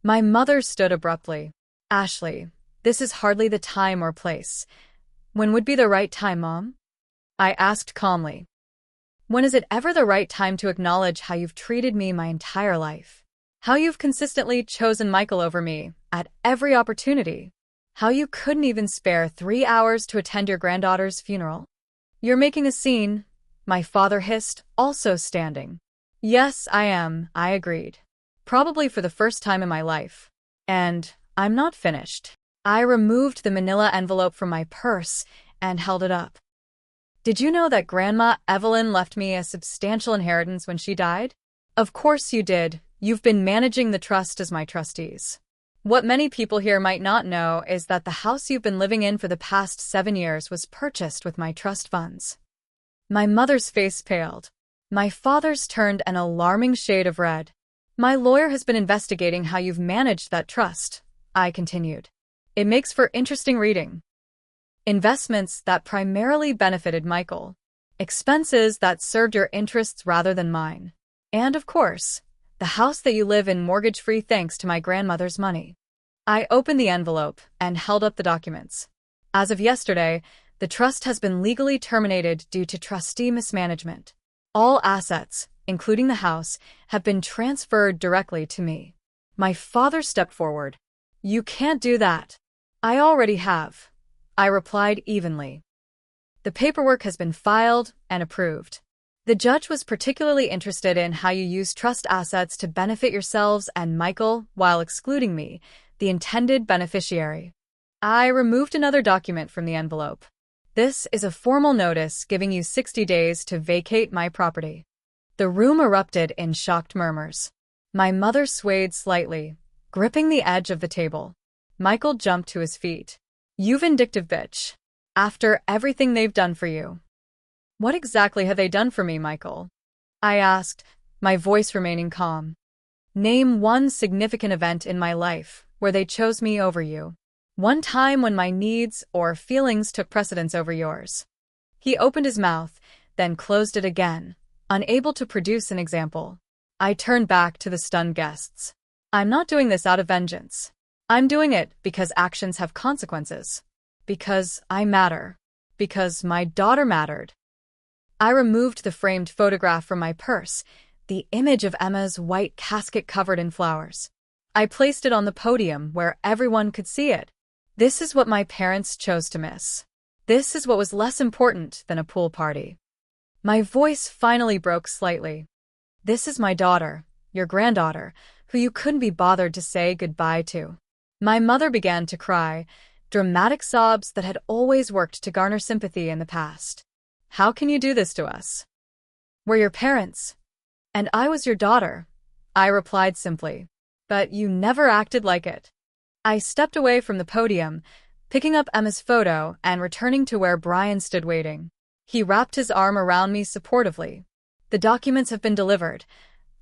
My mother stood abruptly. Ashley, this is hardly the time or place. When would be the right time, Mom? I asked calmly. When is it ever the right time to acknowledge how you've treated me my entire life? How you've consistently chosen Michael over me at every opportunity? How you couldn't even spare 3 hours to attend your granddaughter's funeral? You're making a scene, my father hissed, also standing. Yes, I am, I agreed. Probably for the first time in my life. And I'm not finished. I removed the manila envelope from my purse and held it up. Did you know that Grandma Evelyn left me a substantial inheritance when she died? Of course you did. You've been managing the trust as my trustees. What many people here might not know is that the house you've been living in for the past 7 years was purchased with my trust funds. My mother's face paled. My father's turned an alarming shade of red. My lawyer has been investigating how you've managed that trust, I continued. It makes for interesting reading. Investments that primarily benefited Michael. Expenses that served your interests rather than mine. And of course, the house that you live in mortgage-free thanks to my grandmother's money. I opened the envelope and held up the documents. As of yesterday, the trust has been legally terminated due to trustee mismanagement. All assets, including the house, have been transferred directly to me. My father stepped forward. You can't do that. I already have, I replied evenly. The paperwork has been filed and approved. The judge was particularly interested in how you use trust assets to benefit yourselves and Michael while excluding me, the intended beneficiary. I removed another document from the envelope. This is a formal notice giving you 60 days to vacate my property. The room erupted in shocked murmurs. My mother swayed slightly, gripping the edge of the table. Michael jumped to his feet. You vindictive bitch. After everything they've done for you. What exactly have they done for me, Michael? I asked, my voice remaining calm. Name one significant event in my life where they chose me over you. One time when my needs or feelings took precedence over yours. He opened his mouth, then closed it again, unable to produce an example. I turned back to the stunned guests. I'm not doing this out of vengeance. I'm doing it because actions have consequences. Because I matter. Because my daughter mattered. I removed the framed photograph from my purse, the image of Emma's white casket covered in flowers. I placed it on the podium where everyone could see it. This is what my parents chose to miss. This is what was less important than a pool party. My voice finally broke slightly. This is my daughter, your granddaughter, who you couldn't be bothered to say goodbye to. My mother began to cry, dramatic sobs that had always worked to garner sympathy in the past. How can you do this to us? We're your parents. And I was your daughter, I replied simply. But you never acted like it. I stepped away from the podium, picking up Emma's photo and returning to where Brian stood waiting. He wrapped his arm around me supportively. The documents have been delivered,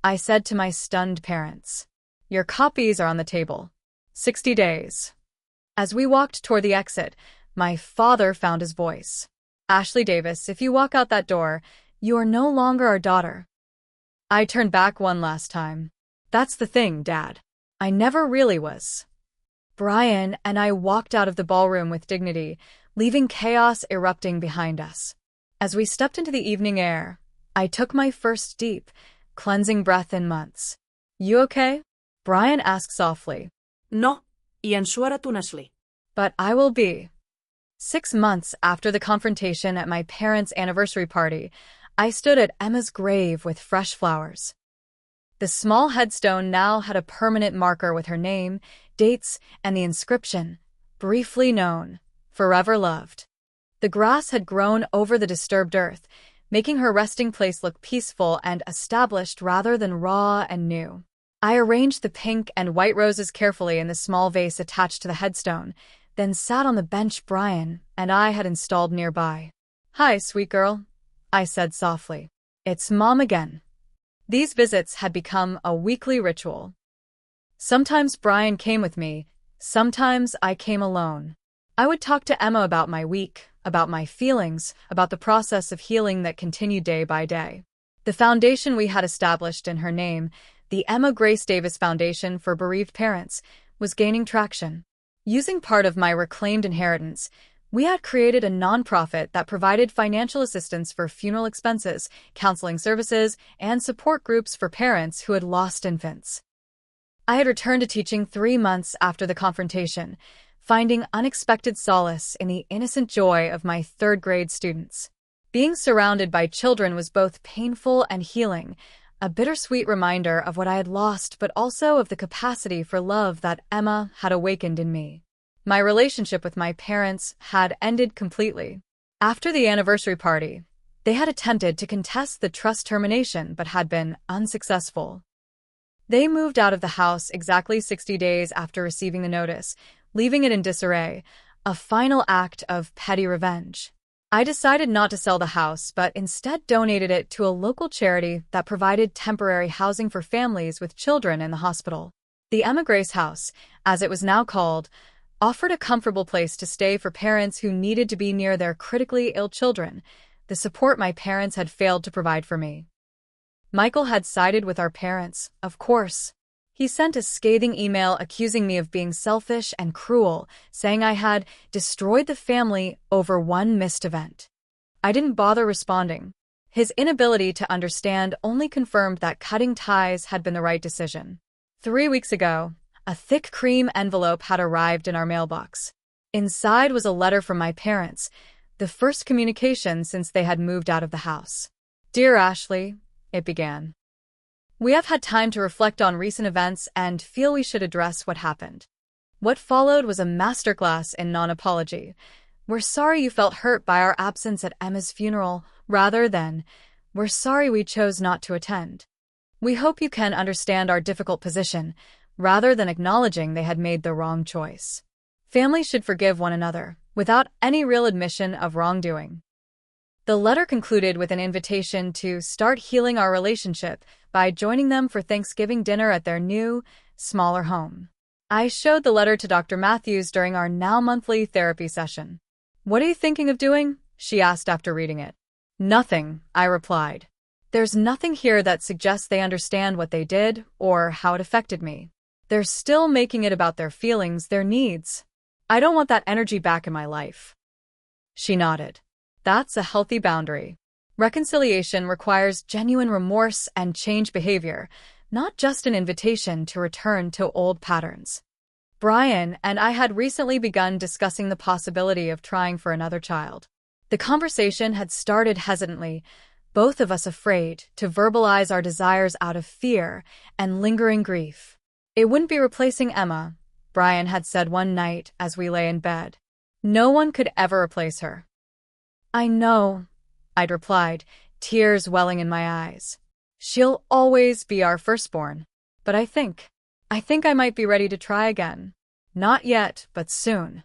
I said to my stunned parents. Your copies are on the table. 60 days. As we walked toward the exit, my father found his voice. Ashley Davis, if you walk out that door, you are no longer our daughter. I turned back one last time. That's the thing, Dad. I never really was. Brian and I walked out of the ballroom with dignity, leaving chaos erupting behind us. As we stepped into the evening air, I took my first deep, cleansing breath in months. You okay? Brian asked softly.
No, y ensuara tunasli.
But I will be. 6 months after the confrontation at my parents' anniversary party, I stood at Emma's grave with fresh flowers. The small headstone now had a permanent marker with her name, dates, and the inscription, briefly known, forever loved. The grass had grown over the disturbed earth, making her resting place look peaceful and established rather than raw and new. I arranged the pink and white roses carefully in the small vase attached to the headstone, then sat on the bench Brian and I had installed nearby. "Hi, sweet girl," I said softly. "It's Mom again." These visits had become a weekly ritual. Sometimes Brian came with me, sometimes I came alone. I would talk to Emma about my week, about my feelings, about the process of healing that continued day by day. The foundation we had established in her name, the Emma Grace Davis Foundation for Bereaved Parents, was gaining traction. Using part of my reclaimed inheritance, we had created a nonprofit that provided financial assistance for funeral expenses, counseling services, and support groups for parents who had lost infants. I had returned to teaching 3 months after the confrontation, finding unexpected solace in the innocent joy of my third-grade students. Being surrounded by children was both painful and healing, a bittersweet reminder of what I had lost but also of the capacity for love that Emma had awakened in me. My relationship with my parents had ended completely. After the anniversary party, they had attempted to contest the trust termination but had been unsuccessful. They moved out of the house exactly 60 days after receiving the notice, leaving it in disarray, a final act of petty revenge. I decided not to sell the house, but instead donated it to a local charity that provided temporary housing for families with children in the hospital. The Emma Grace House, as it was now called, offered a comfortable place to stay for parents who needed to be near their critically ill children, the support my parents had failed to provide for me. Michael had sided with our parents, of course. He sent a scathing email accusing me of being selfish and cruel, saying I had destroyed the family over one missed event. I didn't bother responding. His inability to understand only confirmed that cutting ties had been the right decision. 3 weeks ago, a thick cream envelope had arrived in our mailbox. Inside was a letter from my parents, the first communication since they had moved out of the house. "Dear Ashley," it began. "We have had time to reflect on recent events and feel we should address what happened." What followed was a masterclass in non-apology. "We're sorry you felt hurt by our absence at Emma's funeral, rather than, 'We're sorry we chose not to attend.' We hope you can understand our difficult position," rather than acknowledging they had made the wrong choice. Families should forgive one another, without any real admission of wrongdoing. The letter concluded with an invitation to start healing our relationship by joining them for Thanksgiving dinner at their new, smaller home. I showed the letter to Dr. Matthews during our now monthly therapy session. "What are you thinking of doing?" she asked after reading it. "Nothing," I replied. "There's nothing here that suggests they understand what they did or how it affected me. They're still making it about their feelings, their needs. I don't want that energy back in my life." She nodded. "That's a healthy boundary. Reconciliation requires genuine remorse and change behavior, not just an invitation to return to old patterns." Brian and I had recently begun discussing the possibility of trying for another child. The conversation had started hesitantly, both of us afraid to verbalize our desires out of fear and lingering grief. "It wouldn't be replacing Emma," Brian had said one night as we lay in bed. "No one could ever replace her." "I know," I'd replied, tears welling in my eyes. "She'll always be our firstborn. But I think I might be ready to try again. Not yet, but soon."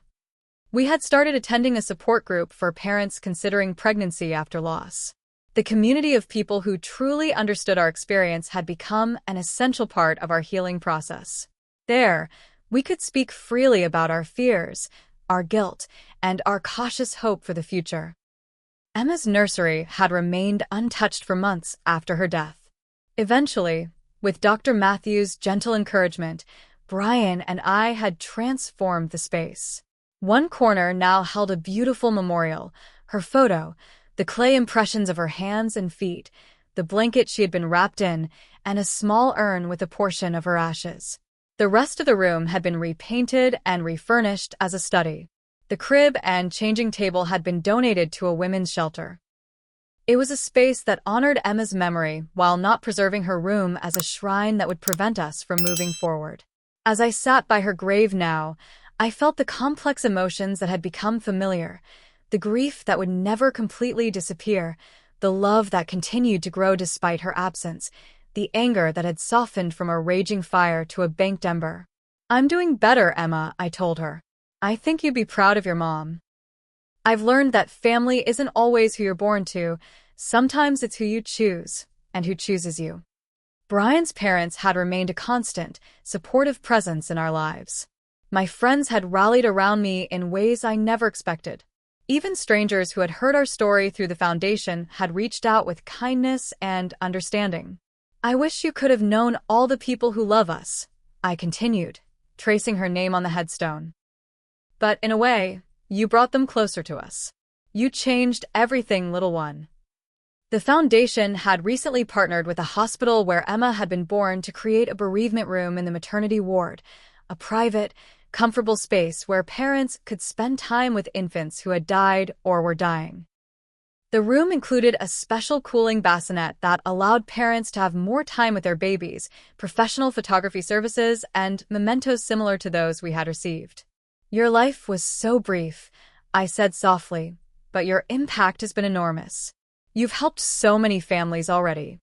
We had started attending a support group for parents considering pregnancy after loss. The community of people who truly understood our experience had become an essential part of our healing process. There, we could speak freely about our fears, our guilt, and our cautious hope for the future. Emma's nursery had remained untouched for months after her death. Eventually, with Dr. Matthews' gentle encouragement, Brian and I had transformed the space. One corner now held a beautiful memorial, her photo, the clay impressions of her hands and feet, the blanket she had been wrapped in, and a small urn with a portion of her ashes. The rest of the room had been repainted and refurnished as a study. The crib and changing table had been donated to a women's shelter. It was a space that honored Emma's memory while not preserving her room as a shrine that would prevent us from moving forward. As I sat by her grave now, I felt the complex emotions that had become familiar, the grief that would never completely disappear, the love that continued to grow despite her absence, the anger that had softened from a raging fire to a banked ember. "I'm doing better, Emma," I told her. "I think you'd be proud of your mom. I've learned that family isn't always who you're born to. Sometimes it's who you choose, and who chooses you." Brian's parents had remained a constant, supportive presence in our lives. My friends had rallied around me in ways I never expected. Even strangers who had heard our story through the foundation had reached out with kindness and understanding. "I wish you could have known all the people who love us," I continued, tracing her name on the headstone. "But in a way, you brought them closer to us. You changed everything, little one." The foundation had recently partnered with a hospital where Emma had been born to create a bereavement room in the maternity ward, a private, comfortable space where parents could spend time with infants who had died or were dying. The room included a special cooling bassinet that allowed parents to have more time with their babies, professional photography services, and mementos similar to those we had received. "Your life was so brief," I said softly, "but your impact has been enormous. You've helped so many families already."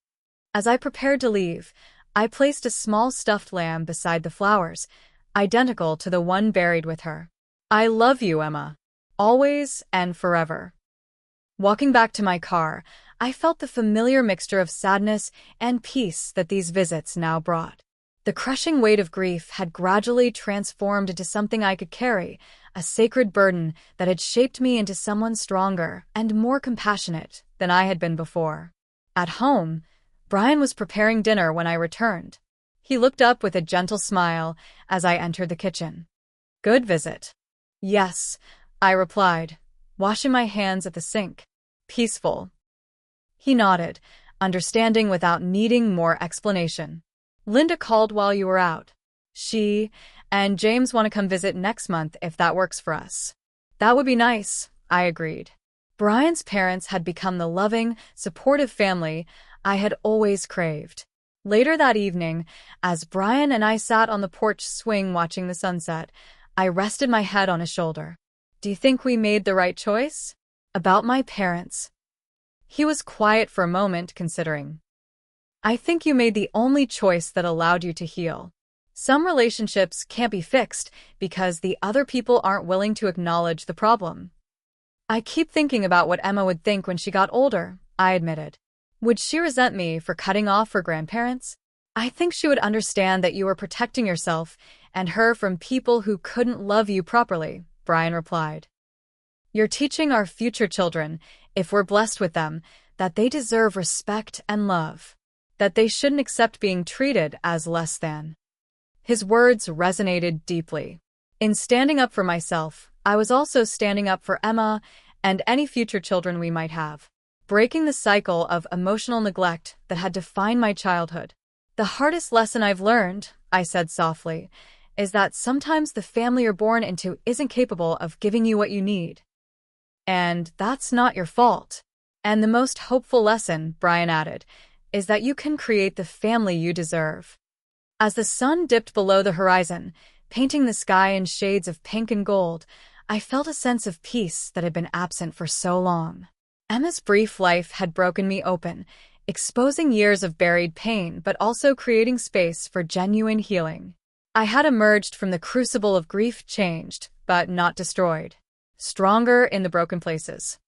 As I prepared to leave, I placed a small stuffed lamb beside the flowers, identical to the one buried with her. "I love you, Emma. Always and forever." Walking back to my car, I felt the familiar mixture of sadness and peace that these visits now brought. The crushing weight of grief had gradually transformed into something I could carry, a sacred burden that had shaped me into someone stronger and more compassionate than I had been before. At home, Brian was preparing dinner when I returned. He looked up with a gentle smile as I entered the kitchen. "Good visit." "Yes," I replied, washing my hands at the sink. "Peaceful." He nodded, understanding without needing more explanation. "Linda called while you were out. She and James want to come visit next month if that works for us." "That would be nice," I agreed. Brian's parents had become the loving, supportive family I had always craved. Later that evening, as Brian and I sat on the porch swing watching the sunset, I rested my head on his shoulder. "Do you think we made the right choice?" "About my parents?" He was quiet for a moment, considering. "I think you made the only choice that allowed you to heal. Some relationships can't be fixed because the other people aren't willing to acknowledge the problem." "I keep thinking about what Emma would think when she got older," I admitted. "Would she resent me for cutting off her grandparents?" "I think she would understand that you were protecting yourself and her from people who couldn't love you properly," Brian replied. "You're teaching our future children, if we're blessed with them, that they deserve respect and love, that they shouldn't accept being treated as less than." His words resonated deeply. In standing up for myself, I was also standing up for Emma and any future children we might have, breaking the cycle of emotional neglect that had defined my childhood. "The hardest lesson I've learned," I said softly, "is that sometimes the family you're born into isn't capable of giving you what you need. And that's not your fault. And the most hopeful lesson," Brian added, "is that you can create the family you deserve." As the sun dipped below the horizon, painting the sky in shades of pink and gold, I felt a sense of peace that had been absent for so long. Emma's brief life had broken me open, exposing years of buried pain but also creating space for genuine healing. I had emerged from the crucible of grief changed, but not destroyed. Stronger in the broken places.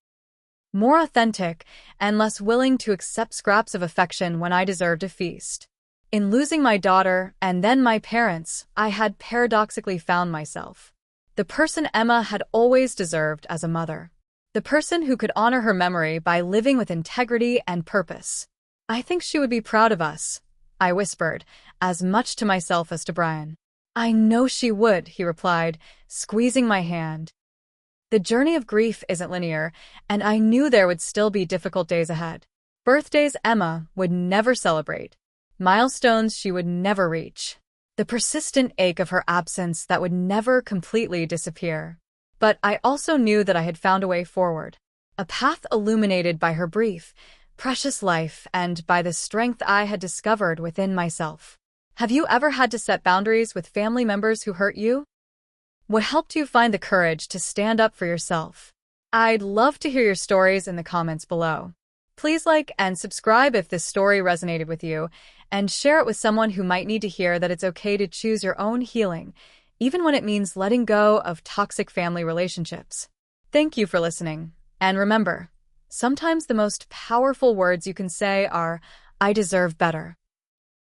More authentic and less willing to accept scraps of affection when I deserved a feast. In losing my daughter and then my parents, I had paradoxically found myself. The person Emma had always deserved as a mother. The person who could honor her memory by living with integrity and purpose. "I think she would be proud of us," I whispered, as much to myself as to Brian. "I know she would," he replied, squeezing my hand. The journey of grief isn't linear, and I knew there would still be difficult days ahead. Birthdays Emma would never celebrate. Milestones she would never reach. The persistent ache of her absence that would never completely disappear. But I also knew that I had found a way forward, a path illuminated by her brief, precious life and by the strength I had discovered within myself. Have you ever had to set boundaries with family members who hurt you? What helped you find the courage to stand up for yourself? I'd love to hear your stories in the comments below. Please like and subscribe if this story resonated with you, and share it with someone who might need to hear that it's okay to choose your own healing, even when it means letting go of toxic family relationships. Thank you for listening. And remember, sometimes the most powerful words you can say are, "I deserve better."